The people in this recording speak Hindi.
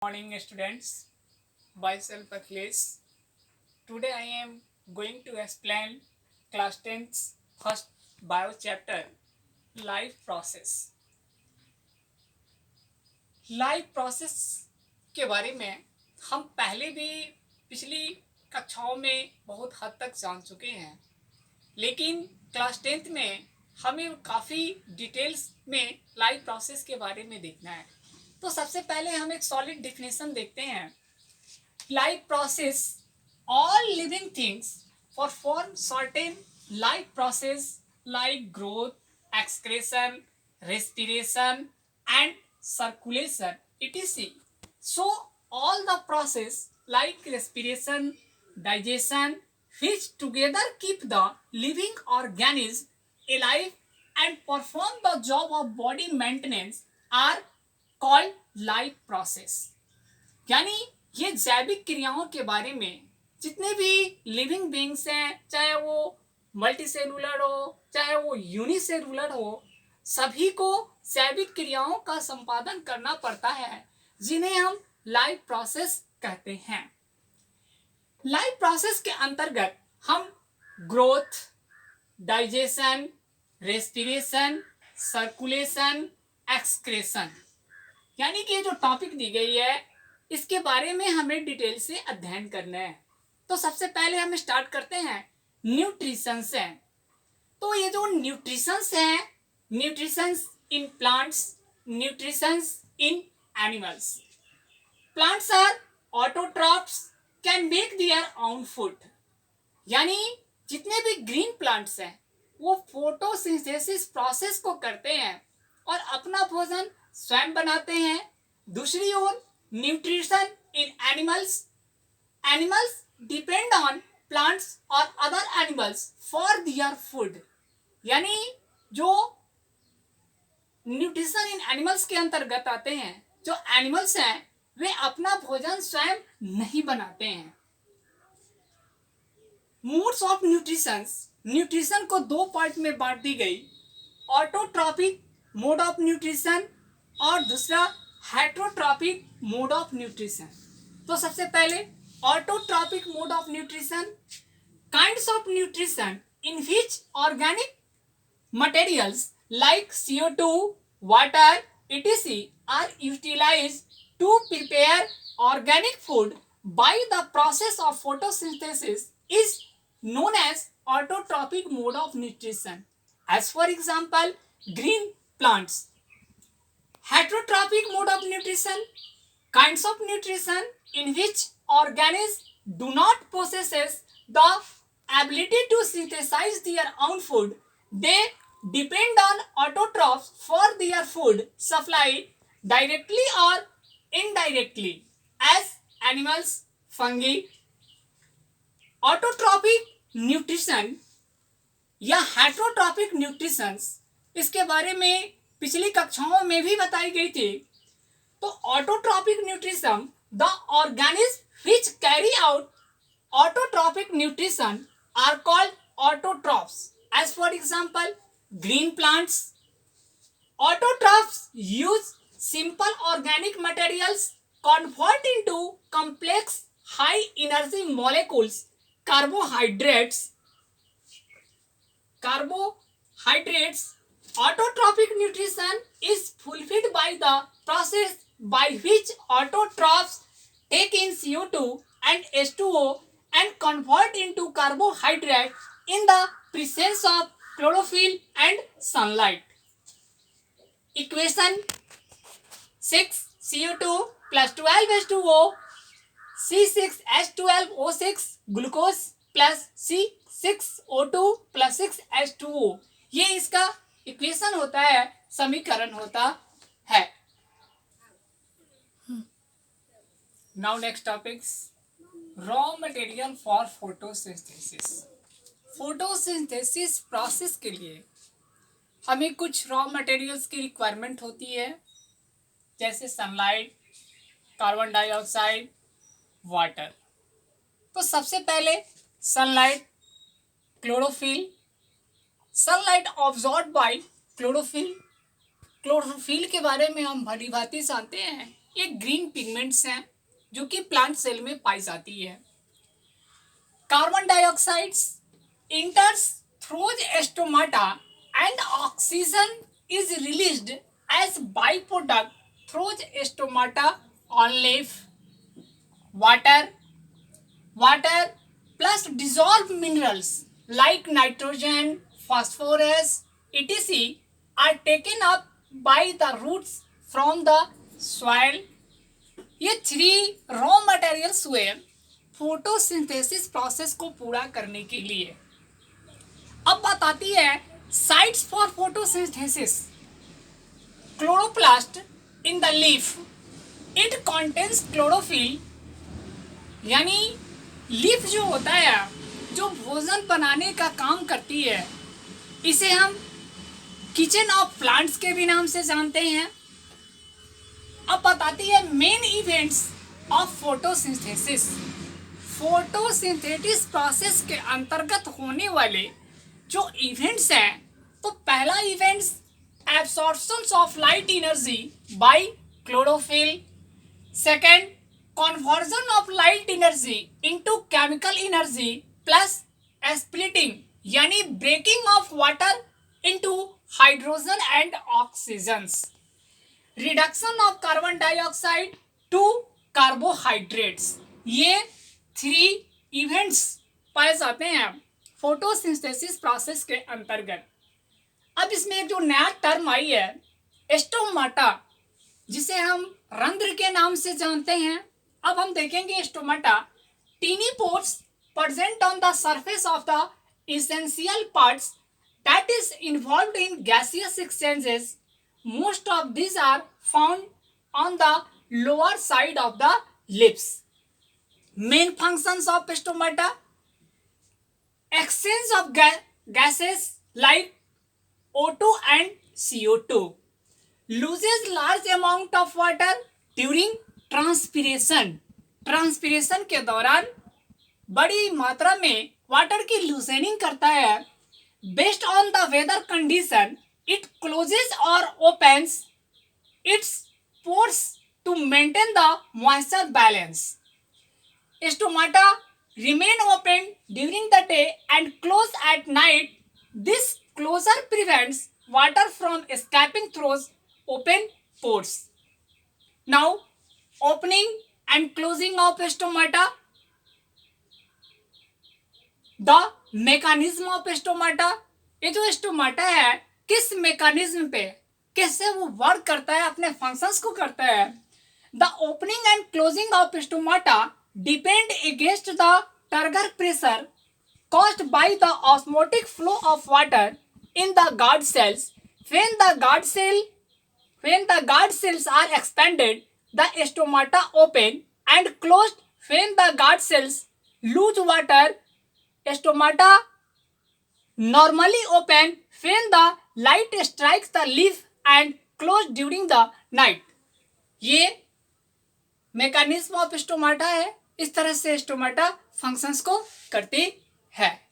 Morning students, myself Akhilesh. Today I am going to explain class 10's first bio chapter, life process. Life process के बारे में हम पहले भी पिछली कक्षाओं में बहुत हद तक जान चुके हैं, लेकिन क्लास 10th में हमें काफ़ी डिटेल्स में लाइफ प्रोसेस के बारे में देखना है। तो सबसे पहले हम एक सॉलिड डिफिनेशन देखते हैं। Life process, all living things perform certain life process like growth, excretion, respiration and circulation, etc. So all the process like respiration, digestion, which together keep the living organism alive and perform the job of body maintenance are called life process. यानी ये जैविक क्रियाओं के बारे में जितने भी लिविंग बींग्स हैं, चाहे वो मल्टीसेलुलर हो चाहे वो यूनिसेलुलर हो, सभी को जैविक क्रियाओं का संपादन करना पड़ता है, जिन्हें हम लाइफ प्रोसेस कहते हैं। लाइफ प्रोसेस के अंतर्गत हम growth, digestion, respiration, circulation, excretion यानी कि जो टॉपिक दी गई है इसके बारे में हमें डिटेल से अध्ययन करना है। तो सबसे पहले हम स्टार्ट करते हैं न्यूट्रिशन से। तो ये जो न्यूट्रिशंस हैं, nutritions in plants, nutritions in animals. Plants are autotrophs, can make their own food. यानी जितने भी ग्रीन प्लांट्स हैं वो फोटोसिंथेसिस प्रोसेस को करते हैं और अपना भोजन स्वयं बनाते हैं। दूसरी ओर nutrition in animals, animals depend on plants और other animals for their food. यानी जो न्यूट्रिशन इन एनिमल्स के अंतर्गत आते हैं, जो एनिमल्स हैं वे अपना भोजन स्वयं नहीं बनाते हैं। मोड्स ऑफ न्यूट्रिशन, न्यूट्रिशन को दो पार्ट में बांट दी गई, ऑटोट्रॉपिक मोड ऑफ न्यूट्रिशन और दूसरा हेटरोट्रॉपिक मोड ऑफ न्यूट्रिशन। तो सबसे पहले autotrophic mode of nutrition, kinds of nutrition in which organic materials like CO2, water etc are utilized to prepare organic food by the process of photosynthesis is known as autotrophic mode of nutrition. As for example, green plants. Heterotrophic mode of nutrition, kinds of nutrition in which organisms do not possess the ability to synthesize their own food. They depend on autotrophs for their food supply directly or indirectly as animals, fungi. Autotrophic nutrition या हेटरोट्रॉपिक न्यूट्रिशन, इसके बारे में पिछली कक्षाओं में भी बताई गई थी। तो autotrophic nutrition, the organism which carry out autotrophic nutrition are called autotrophs. As for example green plants. Autotrophs use simple organic materials convert into complex high energy molecules, carbohydrates. Autotrophic nutrition is fulfilled by the process by which autotrophs take in CO2 and H2O and convert into carbohydrate in the presence of chlorophyll and sunlight. Equation 6 CO2 plus 12 H2O C6H12O6 glucose plus C6O2 plus 6H2O, ये इसका इक्वेशन होता है, समीकरण होता है। Now next topics, raw material for photosynthesis. Photosynthesis process के लिए हमें कुछ रॉ मटेरियल्स की रिक्वायरमेंट होती है, जैसे सनलाइट, कार्बन डाइऑक्साइड, वाटर। तो सबसे पहले sunlight, chlorophyll. Sunlight absorb bye chlorophyll. Chlorophyll के बारे में हम भली भांति जानते हैं ये ग्रीन पिगमेंट्स हैं जो कि प्लांट सेल में पाई जाती है। Carbon dioxides enters through stomata and oxygen is released as byproduct through stomata on leaf. Water plus dissolved minerals like nitrogen, phosphorus, etc. are taken up by the roots from the soil. ये 3 रॉ मटेरियल्स हुए फोटोसिंथेसिस प्रोसेस को पूरा करने के लिए। अब बात आती है sites for photosynthesis. Chloroplast in the leaf, it contains chlorophyll, यानी लीफ जो होता है जो भोजन बनाने का काम करती है, इसे हम किचन ऑफ प्लांट्स के भी नाम से जानते हैं। अब बताती है main events of photosynthesis. Photosynthesis process के अंतर्गत होने वाले जो इवेंट्स हैं, तो पहला events absorption of light energy by chlorophyll. Second, conversion of light energy into chemical energy plus splitting, यानी breaking of water into hydrogen and oxygens. Reduction of carbon dioxide to carbohydrates. ये 3 इवेंट्स पाए जाते हैं फोटोसिंथेसिस प्रोसेस के अंतर्गत। अब इसमें एक जो नया टर्म आई है स्टोमाटा, जिसे हम रंध्र के नाम से जानते हैं। अब हम देखेंगे stomata, tiny pores present on the surface of the essential parts that is involved in gaseous exchanges. Most of these are found on the lower side of the lips. Main functions of stomata: exchange of gases like O2 and CO2, loses large amount of water during transpiration. Transpiration के दौरान बड़ी मात्रा में वाटर की लूसेनिंग करता है। Based on the weather condition, it closes और opens its pores to maintain the moisture balance. Stomata remain open during the day and close at night. This closure prevents water from escaping through open pores. Now, opening and closing of stomata. The mechanism of stomata. ये जो स्टोमाटा है किस मैकेनिज्म पे, कैसे वो वर्क करता है, अपने फंक्शंस को करता है। The opening and closing of stomata depend against the turgor pressure caused by the osmotic flow of water in the guard cells. When the guard cells are expanded, the stomata open and closed. When the guard cells lose water, stomata normally open when the light strikes the leaf and close during the night. ये मैकेनिज्म ऑफ स्टोमाटा है। इस तरह से स्टोमाटा फंक्शंस को करती है।